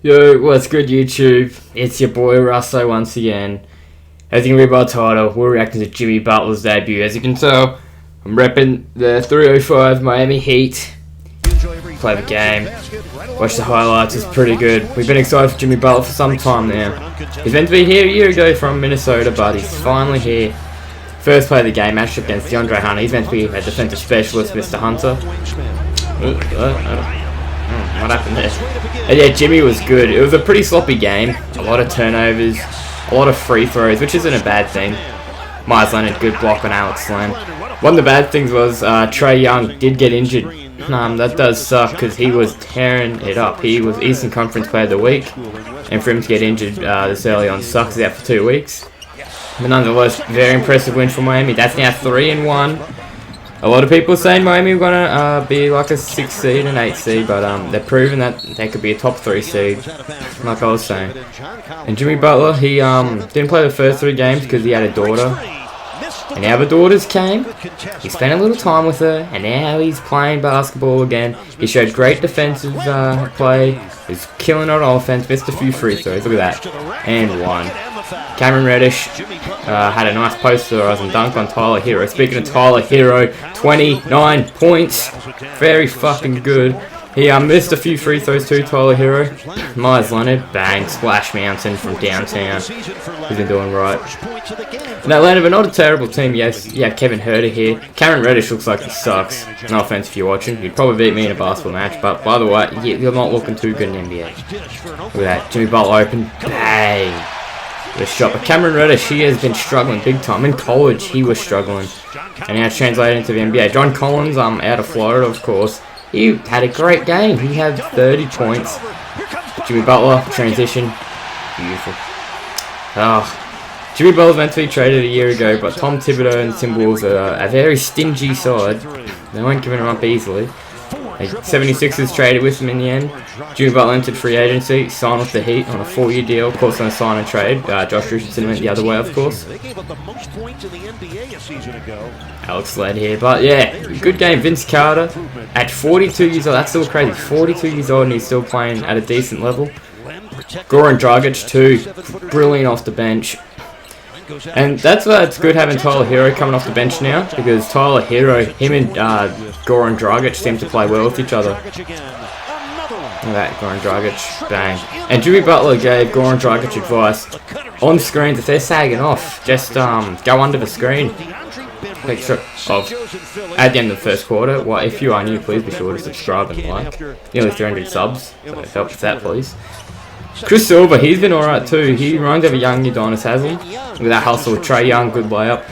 Yo, what's good YouTube? It's your boy Russo once again. As you can read by the title, we're reacting to Jimmy Butler's debut. As you can tell, I'm repping the 305 Miami Heat. Play the game. Watch the highlights, it's pretty good. We've been excited for Jimmy Butler for some time now. He's meant to be here a year ago from Minnesota, but he's finally here. First play of the game, matchup against DeAndre Hunter. He's meant to be a defensive specialist, Mr. Hunter. What happened there? And yeah, Jimmy was good. It was a pretty sloppy game. A lot of turnovers, a lot of free throws, which isn't a bad thing. Myers Leonard, good block on Alex Len. One of the bad things was Trae Young did get injured. That does suck because he was tearing it up. He was Eastern Conference Player of the Week. And for him to get injured this early on sucks. He's out for 2 weeks. But nonetheless, very impressive win for Miami. That's now 3-1. A lot of people are saying Miami are going to be like a 6 seed and 8 seed, but they're proving that they could be a top 3 seed, like I was saying. And Jimmy Butler, he didn't play the first 3 games because he had a daughter. And now the daughters came, he spent a little time with her, and now he's playing basketball again. He showed great defensive play, he's killing on offense, missed a few free throws, look at that, and won. Cameron Reddish had a nice posterized and dunk on Tyler Herro. Speaking of Tyler Herro, 29 points. Very fucking good. He missed a few free throws too, Tyler Herro. Myers Leonard, bang, Splash Mountain from downtown. He's been doing right. And Atlanta, but not a terrible team. Yes, you have Kevin Herter here. Cameron Reddish looks like he sucks. No offense if you're watching. You'd probably beat me in a basketball match, but by the way, you're not looking too good in the NBA. Look at that. Jimmy Butler open. Bang. The shot, but Cameron Reddish, he has been struggling big time. In college, he was struggling, and now it's translated into the NBA. John Collins, out of Florida, of course, he had a great game. He had 30 points. Jimmy Butler, transition, beautiful. Jimmy Butler was meant to be traded a year ago, but Tom Thibodeau and the Timberwolves are a very stingy side. They weren't giving him up easily. 76ers traded with him in the end. Jimmy Butler entered free agency, signed with the Heat on a 4-year deal, of course on a sign and trade. Josh Richardson went the other way, of course. Alex Len here, but yeah, good game. Vince Carter at 42 years old, that's still crazy. 42 years old and he's still playing at a decent level. Goran Dragic too, brilliant off the bench. And that's why it's good having Tyler Herro coming off the bench now, because Tyler Herro, him and Goran Dragic seem to play well with each other. Look at that, Goran Dragic, bang. And Jimmy Butler gave Goran Dragic advice on screens, if they're sagging off, just go under the screen. Make sure at the end of the first quarter. Well, if you are new, please be sure to subscribe and like. Nearly 300 subs, so help with that, please. Chris Silver, he's been alright too. He reminds of a young Udonis Haslem. With that hustle, Trae Young, good layup.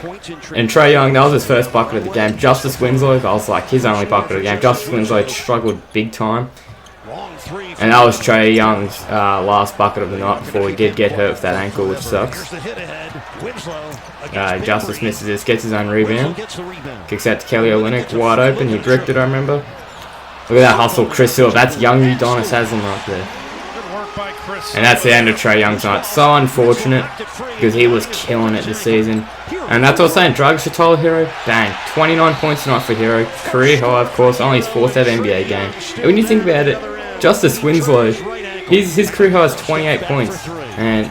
And Trae Young, that was his first bucket of the game. Justice Winslow, that was like his only bucket of the game. Justice Winslow struggled big time. And that was Trae Young's last bucket of the night before he did get hurt with that ankle, which sucks. Justice misses this, gets his own rebound. Kicks out to Kelly Olynyk, wide open. He bricked it, I remember. Look at that hustle, Chris Silver. That's young Udonis Haslem right there. And that's the end of Trae Young's night. So unfortunate, because he was killing it this season. And that's what I was saying, Dragic to Tyler Herro, bang. 29 points tonight for Herro. Career high, of course, only his 4th ever NBA game. And when you think about it, Justice Winslow, his career high is 28 points. And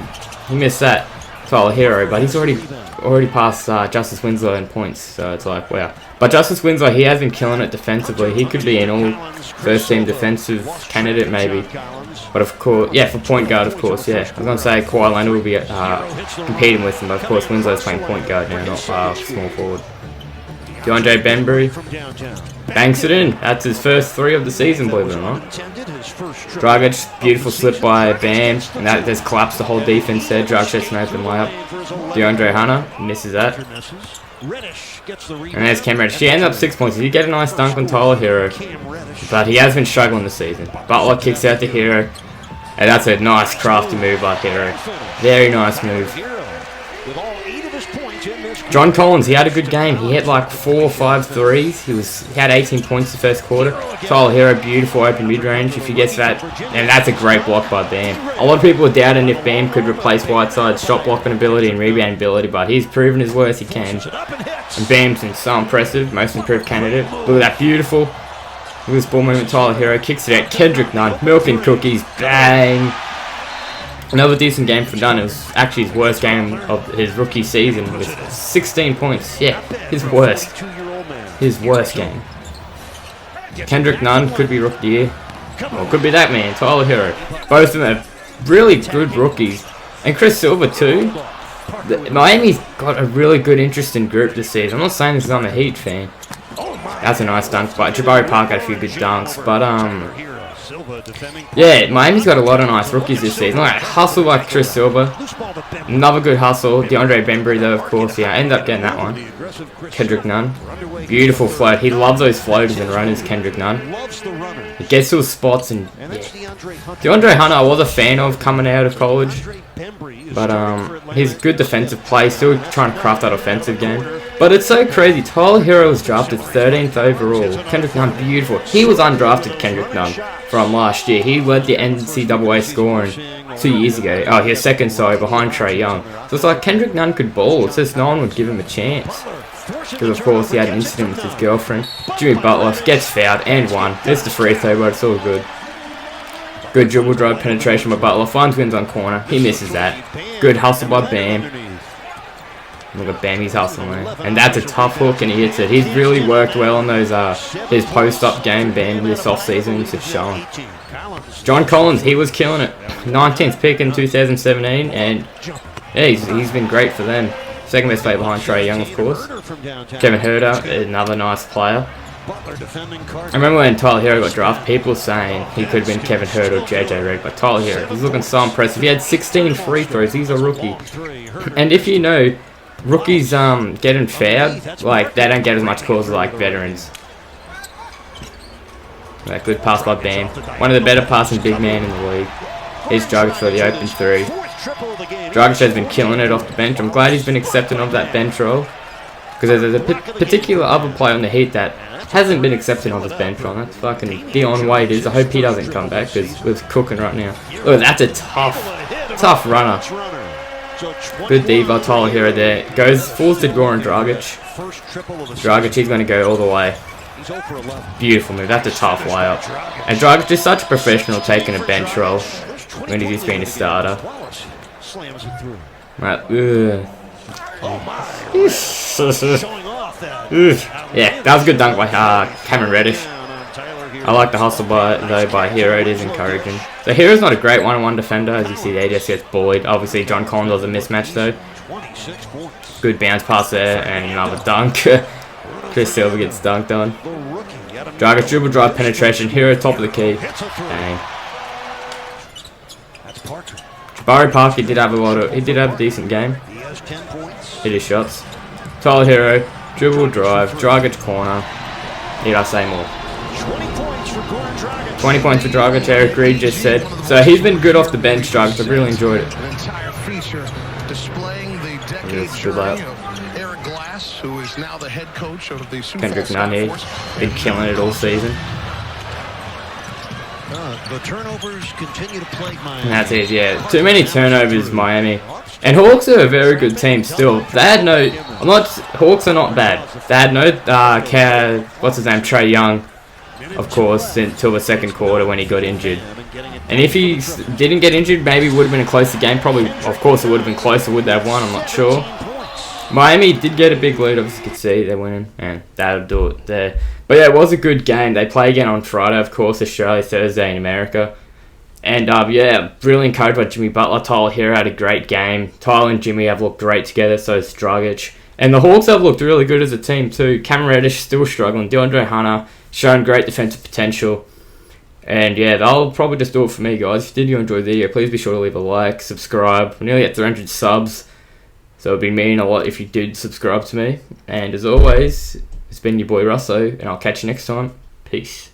he missed that, Tyler Herro, but he's already passed Justice Winslow in points. So it's like, wow. But Justice Winslow, he has been killing it defensively. He could be an all-first-team defensive candidate, maybe. But of course, yeah, for point guard, of course, yeah. I was going to say Kawhi Leonard will be competing with him, but of course Winslow's playing point guard now, not small forward. DeAndre Benbury banks it in. That's his first 3 of the season, believe it or not. Dragic, beautiful slip by Bam, and that just collapsed the whole defense there. Dragic gets an open layup. DeAndre Hunter misses that. And there's Cam Reddish. He ended up 6 points. He did get a nice dunk on Tyler Herro, but he has been struggling this season. Butler kicks out to Herro, and that's a nice crafty move by Herro. Very nice move. John Collins, he had a good game. He hit like 4 or 5 threes. He had 18 points the first quarter. Tyler Herro, beautiful open mid-range. If he gets that, and that's a great block by Bam. A lot of people are doubting if Bam could replace Whiteside's shot blocking ability and rebound ability, but he's proven his worth he can. And Bam's been so impressive, most improved candidate. Look at that, beautiful. Look at this ball movement, Tyler Herro kicks it out. Kendrick Nunn, milk and cookies, bang. Another decent game for Dunn. It was actually his worst game of his rookie season with 16 points. Yeah, his worst. His worst game. Kendrick Nunn could be rookie of the year. Or could be that man, Tyler Herro. Both of them are really good rookies. And Chris Silver too. Miami's got a really good, interesting group this season. I'm not saying this is I'm a Heat fan. That's a nice dunk by Jabari Parker, had a few good dunks, but yeah, Miami's got a lot of nice rookies this season. Like hustle like Chris Silver, another good hustle. DeAndre Bembry though, of course, yeah, I ended up getting that one. Kendrick Nunn, beautiful float. He loves those floaters and runners. Kendrick Nunn. He gets to his spots and yeah. DeAndre Hunter, I was a fan of coming out of college, but he's good defensive play. Still trying to craft that offensive game. But it's so crazy. Tyler Herro was drafted 13th overall. Kendrick Nunn, beautiful. He was undrafted, Kendrick Nunn, from last year. He led the NCAA scoring 2 years ago. Oh, he was second, sorry, behind Trae Young. So it's like Kendrick Nunn could ball. It's just no one would give him a chance. Because, of course, he had an incident with his girlfriend. Jimmy Butler gets fouled and won. It's the free throw, but it's all good. Good dribble drive penetration by Butler. Finds wins on corner. He misses that. Good hustle by Bam. Look at Bam, he's hustling there. And that's a tough hook and he hits it. He's really worked well on those his post-up game, Bam, this off-season. It's showing. John Collins, he was killing it. 19th pick in 2017 and yeah, he's been great for them. Second best player behind Trae Young, of course. Kevin Herro, another nice player. I remember when Tyler Herro got drafted, people were saying he could have been Kevin Herro or JJ Redick, but Tyler Herro, he's looking so impressive. He had 16 free throws, he's a rookie. And if you know, rookies getting fouled, like they don't get as much calls like veterans. That good pass by Bam. One of the better passing big man in the league. Here's Dragic for the open three. Dragic has been killing it off the bench. I'm glad he's been accepting of that bench role. Because there's a particular other player on the Heat that hasn't been accepting of his bench role. That's fucking Dion Waiters. I hope he doesn't come back because we're cooking right now. Look, that's a tough runner. Good D by Tyler Herro there. Falls to Goran Dragic. Dragic, he's going to go all the way. Beautiful move. That's a tough layup. And Dragic is such a professional taking a bench role when he's just being a starter. Right. Yeah, that was a good dunk by Cameron Reddish. I like the hustle by Herro. It is encouraging. So Herro's not a great one-on-one defender, as you see there. He just gets bullied. Obviously, John Collins was a mismatch though. Good bounce pass there and another dunk. Chris Silver gets dunked on. Dragic dribble drive penetration. Herro top of the key. Dang. Jabari Parker did have a decent game. Hit his shots. Tyler Herro, dribble drive, Dragic corner. Need I say more? 20 points for Dragic, Eric Reed just said. So he's been good off the bench, Dragic. I've really enjoyed it. Kendrick Nunn here. Been killing it all season. The turnovers continue to plague Miami. And that's it, yeah. Too many turnovers, Miami. And Hawks are a very good team still. They had no... Hawks are not bad. They had no... what's his name? Trae Young, of course, until the second quarter when he got injured. And if he didn't get injured, maybe it would have been a closer game. Probably, of course, it would have been closer. Would they have won? I'm not sure. Miami did get a big lead, as you can see. They're winning, and that'll do it there. But yeah, it was a good game. They play again on Friday, of course, Australia, Thursday in America. And yeah, really encouraged by Jimmy Butler. Tyler Herro had a great game. Tyler and Jimmy have looked great together, so has Dragic. And the Hawks have looked really good as a team too. Cameron Reddish still struggling. DeAndre Hunter showing great defensive potential. And yeah, that'll probably just do it for me, guys. If you enjoy the video, please be sure to leave a like, subscribe. We're nearly at 300 subs. So it'd be mean a lot if you did subscribe to me. And as always, it's been your boy Russo, and I'll catch you next time. Peace.